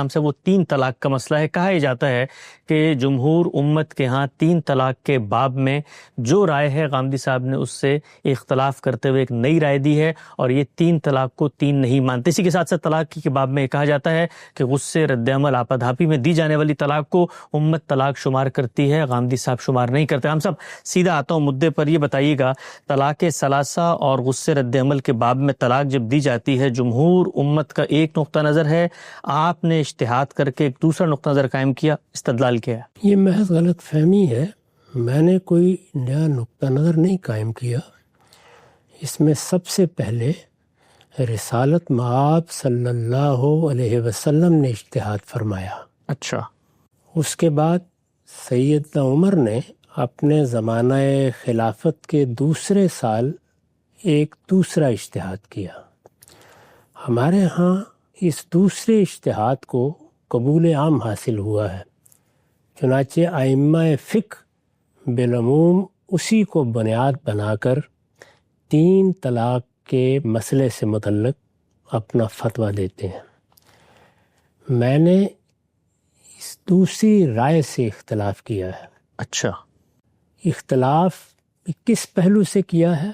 ہم سے وہ 3 طلاق کا مسئلہ ہے۔ کہا جاتا ہے کہ جمہور امت کے ہاں 3 طلاق کے باب میں جو رائے ہے غامدی صاحب نے اس سے اختلاف کرتے ہوئے ایک نئی رائے دی ہے، اور یہ 3 طلاق کو 3 نہیں مانتے۔ اسی کے ساتھ ساتھ طلاق کے باب میں کہا جاتا ہے کہ غصے، رد عمل، آپا-دھاپی میں دی جانے والی طلاق کو امت طلاق شمار کرتی ہے، غامدی صاحب شمار نہیں کرتے۔ ہم سب سیدھا آتا ہوں مدعے پر، یہ بتائیے گا طلاق ثلاثہ اور غصے رد عمل کے باب میں طلاق جب دی جاتی ہے، جمہور امت کا ایک نقطہ نظر ہے، آپ نے اجتہاد کر کے ایک دوسرا نقطہ نظر قائم کیا، استدلال کیا ہے؟ یہ محض غلط فہمی ہے، میں نے کوئی نیا نقطہ نظر نہیں قائم کیا۔ اس میں سب سے پہلے رسالت مآب صلی اللہ علیہ وسلم نے اجتہاد فرمایا۔ اچھا۔ اس کے بعد سیدنا عمر نے اپنے زمانہ خلافت کے دوسرے سال ایک دوسرا اجتہاد کیا۔ ہمارے ہاں اس دوسرے اجتہاد کو قبول عام حاصل ہوا ہے، چنانچہ ائمہ فقہ بالعموم اسی کو بنیاد بنا کر 3 طلاق کے مسئلے سے متعلق اپنا فتویٰ دیتے ہیں۔ میں نے اس دوسری رائے سے اختلاف کیا ہے۔ اچھا۔ اختلاف کس پہلو سے کیا ہے؟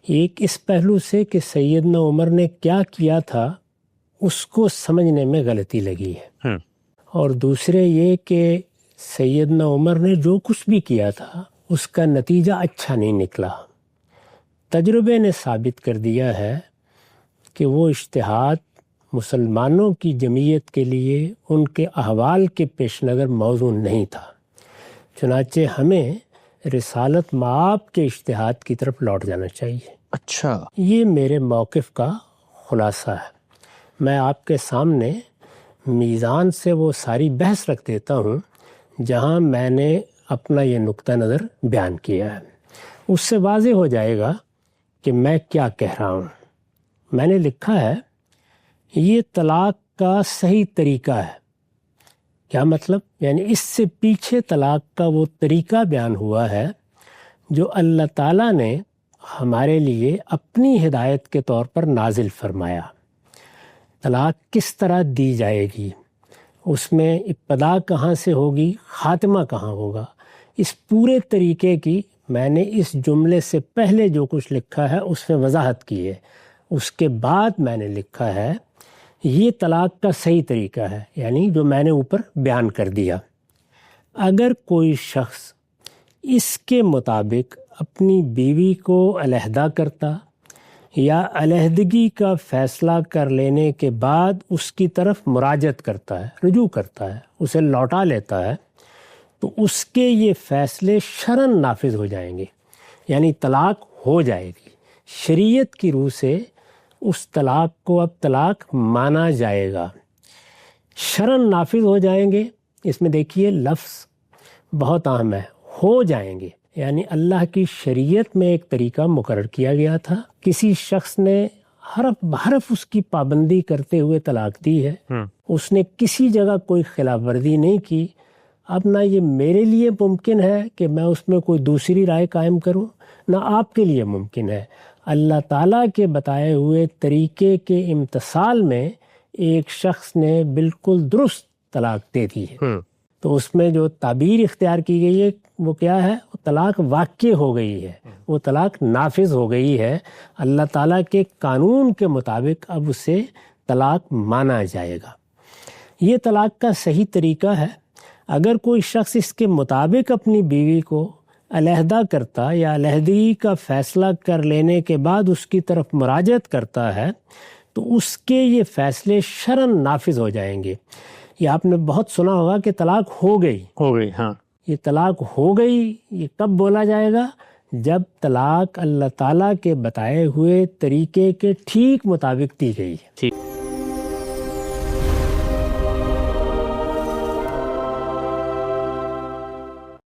ایک اس پہلو سے کہ سیدنا عمر نے کیا کیا تھا اس کو سمجھنے میں غلطی لگی ہے، اور دوسرے یہ کہ سیدنا عمر نے جو کچھ بھی کیا تھا اس کا نتیجہ اچھا نہیں نکلا۔ تجربے نے ثابت کر دیا ہے کہ وہ اجتہاد مسلمانوں کی جمعیت کے لیے ان کے احوال کے پیش نظر موزوں نہیں تھا، چنانچہ ہمیں رسالت مآب کے اجتہاد کی طرف لوٹ جانا چاہیے۔ اچھا، یہ میرے موقف کا خلاصہ ہے۔ میں آپ کے سامنے میزان سے وہ ساری بحث رکھ دیتا ہوں جہاں میں نے اپنا یہ نقطہ نظر بیان کیا ہے، اس سے واضح ہو جائے گا کہ میں کیا کہہ رہا ہوں۔ میں نے لکھا ہے یہ طلاق کا صحیح طریقہ ہے۔ کیا مطلب؟ یعنی اس سے پیچھے طلاق کا وہ طریقہ بیان ہوا ہے جو اللہ تعالیٰ نے ہمارے لیے اپنی ہدایت کے طور پر نازل فرمایا۔ طلاق کس طرح دی جائے گی، اس میں ابتدا کہاں سے ہوگی، خاتمہ کہاں ہوگا، اس پورے طریقے کی میں نے اس جملے سے پہلے جو کچھ لکھا ہے اس میں وضاحت کی ہے۔ اس کے بعد میں نے لکھا ہے یہ طلاق کا صحیح طریقہ ہے، یعنی جو میں نے اوپر بیان کر دیا۔ اگر کوئی شخص اس کے مطابق اپنی بیوی کو علیحدہ کرتا یا علیحدگی کا فیصلہ کر لینے کے بعد اس کی طرف مراجعت کرتا ہے، رجوع کرتا ہے، اسے لوٹا لیتا ہے، تو اس کے یہ فیصلے شرعاً نافذ ہو جائیں گے، یعنی طلاق ہو جائے گی۔ شریعت کی روح سے اس طلاق کو اب طلاق مانا جائے گا، شرعاً نافذ ہو جائیں گے۔ اس میں دیکھیے لفظ بہت اہم ہے، ہو جائیں گے، یعنی اللہ کی شریعت میں ایک طریقہ مقرر کیا گیا تھا، کسی شخص نے حرف بحرف اس کی پابندی کرتے ہوئے طلاق دی ہے، اس نے کسی جگہ کوئی خلاف ورزی نہیں کی۔ اب نہ یہ میرے لیے ممکن ہے کہ میں اس میں کوئی دوسری رائے قائم کروں، نہ آپ کے لیے ممکن ہے۔ اللہ تعالیٰ کے بتائے ہوئے طریقے کے امتثال میں ایک شخص نے بالکل درست طلاق دے دی ہے، تو اس میں جو تعبیر اختیار کی گئی ہے وہ کیا ہے؟ وہ طلاق واقع ہو گئی ہے، وہ طلاق نافذ ہو گئی ہے۔ اللہ تعالیٰ کے قانون کے مطابق اب اسے طلاق مانا جائے گا۔ یہ طلاق کا صحیح طریقہ ہے۔ اگر کوئی شخص اس کے مطابق اپنی بیوی کو علیحدہ کرتا یا علیحدگی کا فیصلہ کر لینے کے بعد اس کی طرف مراجعت کرتا ہے تو اس کے یہ فیصلے شرعاً نافذ ہو جائیں گے۔ یہ آپ نے بہت سنا ہوگا کہ طلاق ہو گئی، ہاں۔ یہ طلاق ہو گئی، یہ کب بولا جائے گا؟ جب طلاق اللہ تعالیٰ کے بتائے ہوئے طریقے کے ٹھیک مطابق دی گئی ہے۔